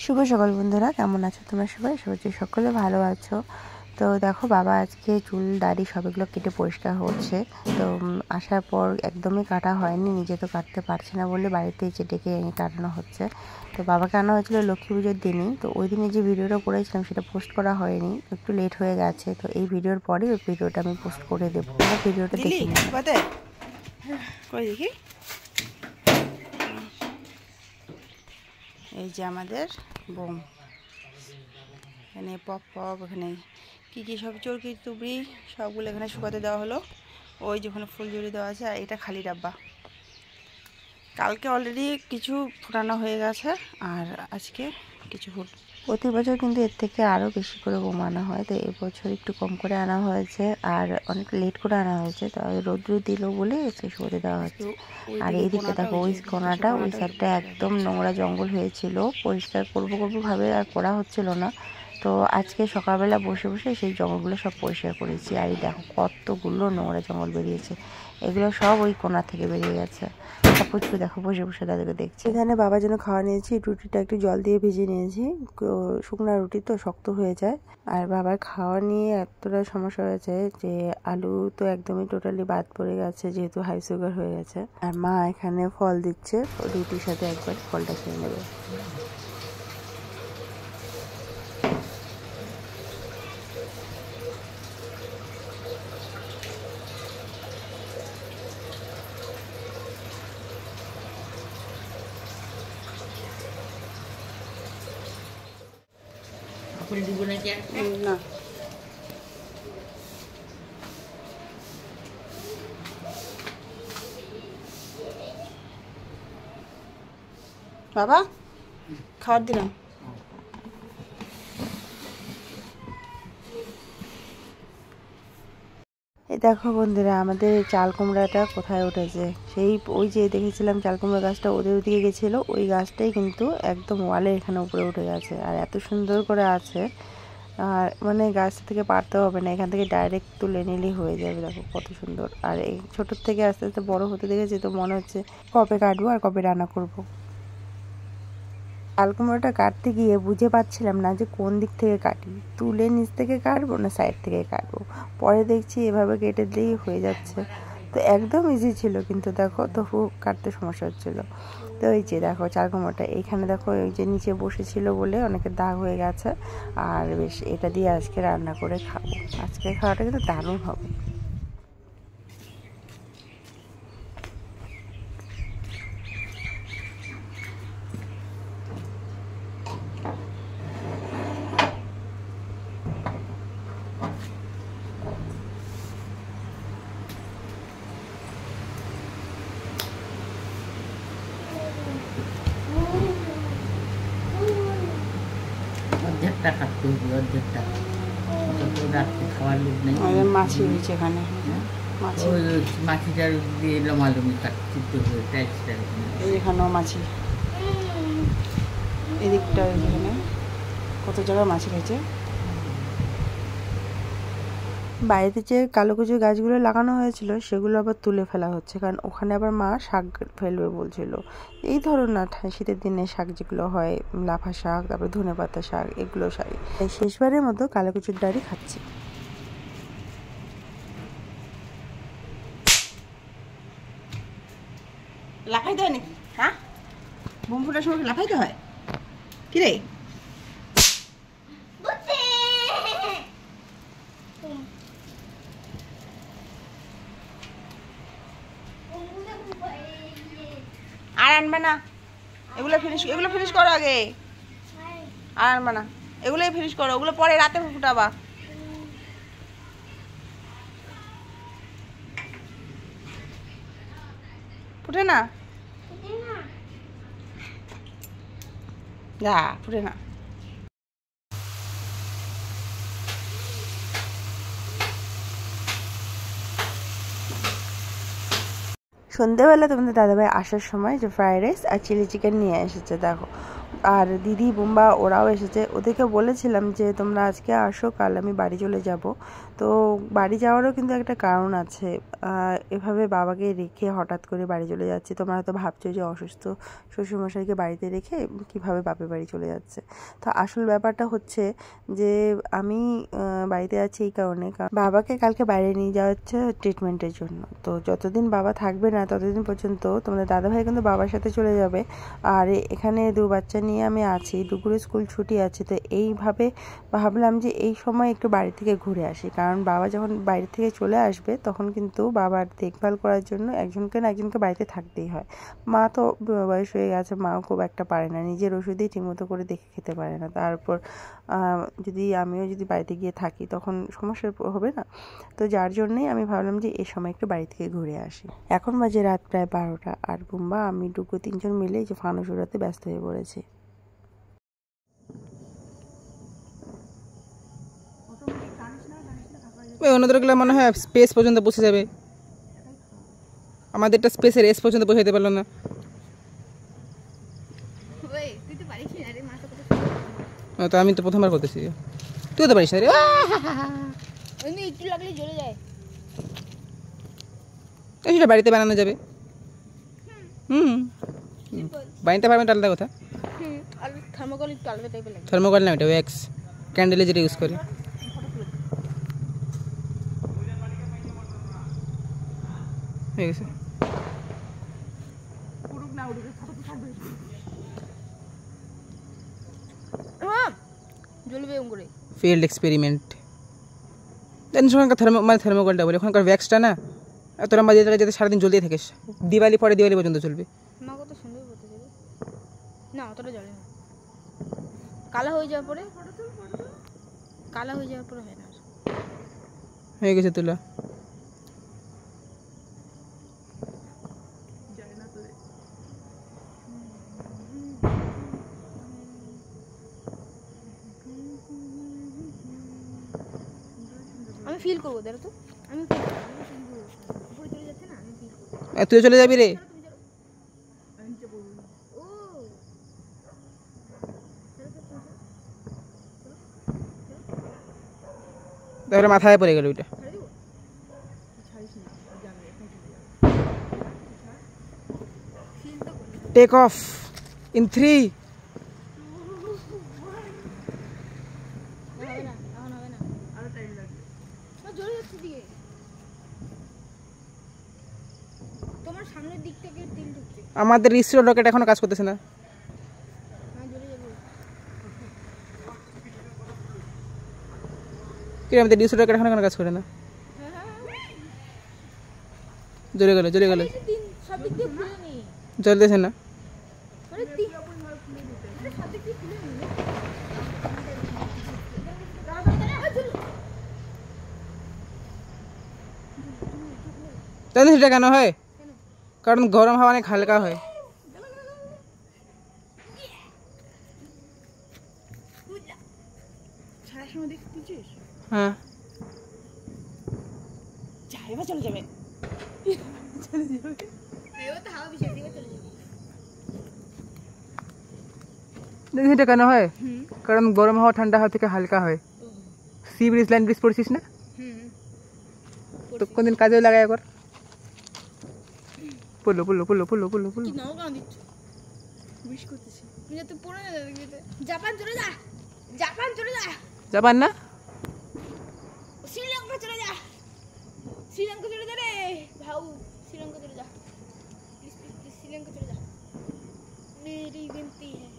শুভ সকাল বন্ধুরা, কেমন আছো তোমরা সবাই? সকলে ভালো আছো। তো দেখো, বাবা আজকে চুল দাড়ি সবগুলো কেটে পরিষ্কার হচ্ছে। তো আসার পর একদমই কাটা হয়নি, নিজে তো কাটতে পারছে না বলে বাড়িতে এসে ডেকে কাটানো হচ্ছে। তো বাবাকে আনা হয়েছিল লক্ষ্মী পুজোর দিনই। তো ওই দিনে যে ভিডিওটা করেছিলাম সেটা পোস্ট করা হয়নি, একটু লেট হয়ে গেছে। তো এই ভিডিওর পরেই ওই ভিডিওটা আমি পোস্ট করে দেবো, ভিডিওটা দেখে নিই। দেখি, এই যে আমাদের বোম, এখানে পপ পপ, এখানে কী কী সব চরকি টুবড়ি সবগুলো এখানে শুকাতে দেওয়া হলো। ওই যেখানে ফুল জড়ি দেওয়া আছে, আর এটা খালি ডাব্বা। কালকে অলরেডি কিছু ফুটানো হয়ে গেছে, আর আজকে কিছু প্রতি বছর কিন্তু এর থেকে আরও বেশি করে বোম আনা হয়। তো এবছর একটু কম করে আনা হয়েছে, আর অনেক লেট করে আনা হয়েছে। তো রৌদ্র দিল বলে শেষ করে দেওয়া হচ্ছে। আর এইদিকে দেখো, ওই কোনাটা, ওই সাইডটা একদম নোংরা জঙ্গল হয়েছিল, পরিষ্কার করবো ভাবে আর করা হচ্ছিল না। তো আজকে সকালবেলা বসে বসে সেই জঙ্গলগুলো সব পরিষ্কার করেছি। আর এই দেখো কতগুলো নোংরা জঙ্গল বেরিয়েছে, এগুলো সব ওই কোনা থেকে বেরিয়ে গেছে। পুচকু দেখো বসে বসে দাদাকে দেখছি। এখানে বাবার জন্য খাওয়া নিয়েছি, রুটিটা একটু জল দিয়ে ভেজে নিয়েছি, শুকনা রুটি তো শক্ত হয়ে যায়। আর বাবার খাওয়া নিয়ে এতটা সমস্যা হয়েছে যে আলু তো একদমই টোটালি বাদ পড়ে গেছে, যেহেতু হাই সুগার হয়ে গেছে। আর মা এখানে ফল দিচ্ছে, রুটির সাথে একবার ফলটা খেয়ে নেবে। না, বাবা খাবার দিলাম। এই দেখো বন্ধুরা, আমাদের চাল কুমড়াটা কোথায় উঠেছে। সেই ওই যে দেখেছিলাম চাল কুমড়া গাছটা ওদের দিকে গেছিলো, ওই গাছটাই কিন্তু একদম ওয়ালে এখানে উপরে উঠে গেছে, আর এত সুন্দর করে আছে। আর মানে গাছ থেকে পারতে হবে না, এখান থেকে ডাইরেক্ট তুলে নিলেই হয়ে যাবে। দেখো কত সুন্দর। আর এই ছোটোর থেকে আস্তে আস্তে বড় হতে দেখেছি, তো মনে হচ্ছে কবে কাটবো আর কবে রান্না করবো। চাল কুমড়োটা কাটতে গিয়ে বুঝে পাচ্ছিলাম না যে কোন দিক থেকে কাটি, তুলে নিচ থেকে কাটবো না সাইড থেকে কাটবো। পরে দেখছি এভাবে কেটে দিয়েই হয়ে যাচ্ছে। তো একদম ইজি ছিল, কিন্তু দেখো তবু কাটতে সমস্যা হচ্ছিল। তো এই যে দেখো চাল কুমড়োটা এইখানে দেখো, এই যে নিচে বসেছিল বলে অনেকের দাগ হয়ে গেছে। আর বেশ, এটা দিয়ে আজকে রান্না করে খাবো। আজকে খাওয়াটা কিন্তু দারুণ হবে। অর্ধেকটা কাটতে হবে, অর্ধেকটা রাত্রে খাওয়ার লোক নেই। মাছি হয়েছে এখানে, ওই মাছিটার দিয়ে লমালমি কাটতে হবে টাইপসটা। এখানেও মাছি, এদিকটা এখানে কত জায়গায় মাছি রয়েছে। বাড়িতে যে কালোকুচুর গাছগুলো লাগানো হয়েছিল সেগুলো আবার তুলে ফেলা হচ্ছে, কারণ ওখানে আবার মা শাক ফেলবে বলছিল। এই ধরুন না, শীতের দিনে শাক যেগুলো হয়, লাফা শাক, তারপরে ধনেপাতা শাক, এগুলো শাক। শেষবারের মতো কালোকুচুর ডাঁড়ি খাচ্ছি। লাফাইতে হয় নাকি? হ্যাঁ, বোম ফুটার সময় লাফাইতে হয় কি রে? আর আনবে না, এগুলো ফিনিশ করো আগে। আর আনবে না, এগুলোই ফিনিশ করো, ওগুলো পরে রাতে ফুটাবা। ফুটে না, যা ফুটে না। সন্ধ্যেবেলা তোমাদের দাদাভাই আসার সময় যে ফ্রাইড রাইস আর চিলি চিকেন নিয়ে এসেছে। দেখো আর দিদি বুম্বা ওরাও এসেছে। ওদেরকে বলেছিলাম যে তোমরা আজকে আসো, কাল আমি বাড়ি চলে যাব। তো বাড়ি যাওয়ারও কিন্তু একটা কারণ আছে। এভাবে বাবাকে রেখে হঠাৎ করে বাড়ি চলে যাচ্ছি। তোমরা হয়তো ভাবছো যে অসুস্থ শ্বশুরমশাইকে বাড়িতে রেখে কীভাবে বাপের বাড়ি চলে যাচ্ছে। তো আসল ব্যাপারটা হচ্ছে যে আমি বাড়িতে আছি এই কারণে, কারণ বাবাকে কালকে বাইরে নিয়ে যাওয়া হচ্ছে ট্রিটমেন্টের জন্য। তো যতদিন বাবা থাকবে না ততদিন পর্যন্ত তোমাদের দাদাভাই কিন্তু বাবার সাথে চলে যাবে। আর এখানে 2 বাচ্চা নিয়ে আমি আছি, দুপুরে স্কুল ছুটি আছে। তো এইভাবে ভাবলাম যে এই সময় একটু বাড়ি থেকে ঘুরে আসি, কারণ বাবা যখন বাইরে থেকে চলে আসবে তখন কিন্তু বাবার দেখভাল করার জন্য একজনকে না একজনকে বাড়িতে থাকতেই হয়। মা তো বয়স হয়ে গেছে, মাও খুব একটা পারে না, নিজের ওষুধই ঠিকমতো করে দেখে খেতে পারে না। তারপর আমিও যদি বাড়িতে গিয়ে থাকি তখন সমস্যা হবে না। তো যার জন্যই আমি ভাবলাম যে এই সময় একটু বাড়ি থেকে ঘুরে আসি। এখন বাজে রাত প্রায় 12টা, আর বুম্বা আমি ডুগু 3 জন মিলে যে ফানুস উড়াতে ব্যস্ত হয়ে পড়েছি। অন্যদেরগুলো মনে হয় স্পেস পর্যন্ত পৌঁছে যাবে, আমাদেরটা স্পেসের এস পর্যন্ত পৌঁছাতে পারলো না। তো আমি তো প্রথমবার করতেছি, তুই তো পারিস না রে। একটু লাগলে জ্বলে যায়। সেটা বাড়িতে বানানো যাবে। বানাতে পারবেন আলাদা কথা। আর থার্মোকল একটু আলাদা টাইপের লাগে। থার্মোকল না, ওটা ওয়্যাক্স ক্যান্ডেলে যেটা ইউজ করি। হয়ে গেছে। জ্বলবে করে ফিল্ড এক্সপেরিমেন্ট থার্মোকলটা বলে, ওখানকার ওয়্যাক্সটা না এত লম্বা দিয়ে থাকে যাতে সারাদিন জ্বলতেই থাকিস, দিওয়ালি পরে দিওয়ালি পর্যন্ত চলবে। মা কত সুন্দর করতে যাবে না, অতটা জ্বলে না। কালা হয়ে যাওয়ার পরে হয় না। হয়ে গেছে তুলা। আমি ফিল করবো, দেখো তো আমি উপরে চলে যাচ্ছে না, আমি ফিল করবো। তুই চলে যাবি রে। তারপরে মাথায় পড়ে গেল ওইটা। Take off in 3। তোমার সামনের দিক থেকে তেল ঢুকছে। আমাদের ইসরো রকেট এখনো কাজ করতেছে না। কি আমাদের ইসরো রকেট এখনো কাজ করে না। জ্বলে গেল সব দিক দিয়ে খুলে নি, জ্বলতেছে না। জানিস সেটা কেন হয়? কারণ গরম হাওয়া অনেক হালকা হয়। হ্যাঁ চলে যাবে। জানিস এটা কেন হয়? কারণ গরম হাওয়া ঠান্ডা হাওয়া থেকে হালকা হয়। সি ব্রিজ ল্যান্ড ব্রিজ পড়ছিস না? তো কোনদিন কাজেও লাগায় কর। পুলো পুলো পুলো পুলো পুলো পুলো। জাপান চলে যা, জাপান না, শ্রীলঙ্কা চলে যা রে ভাউ, শ্রীলঙ্কা চলে যা, প্লিজ শ্রীলঙ্কা চলে যা, मेरी विनती है।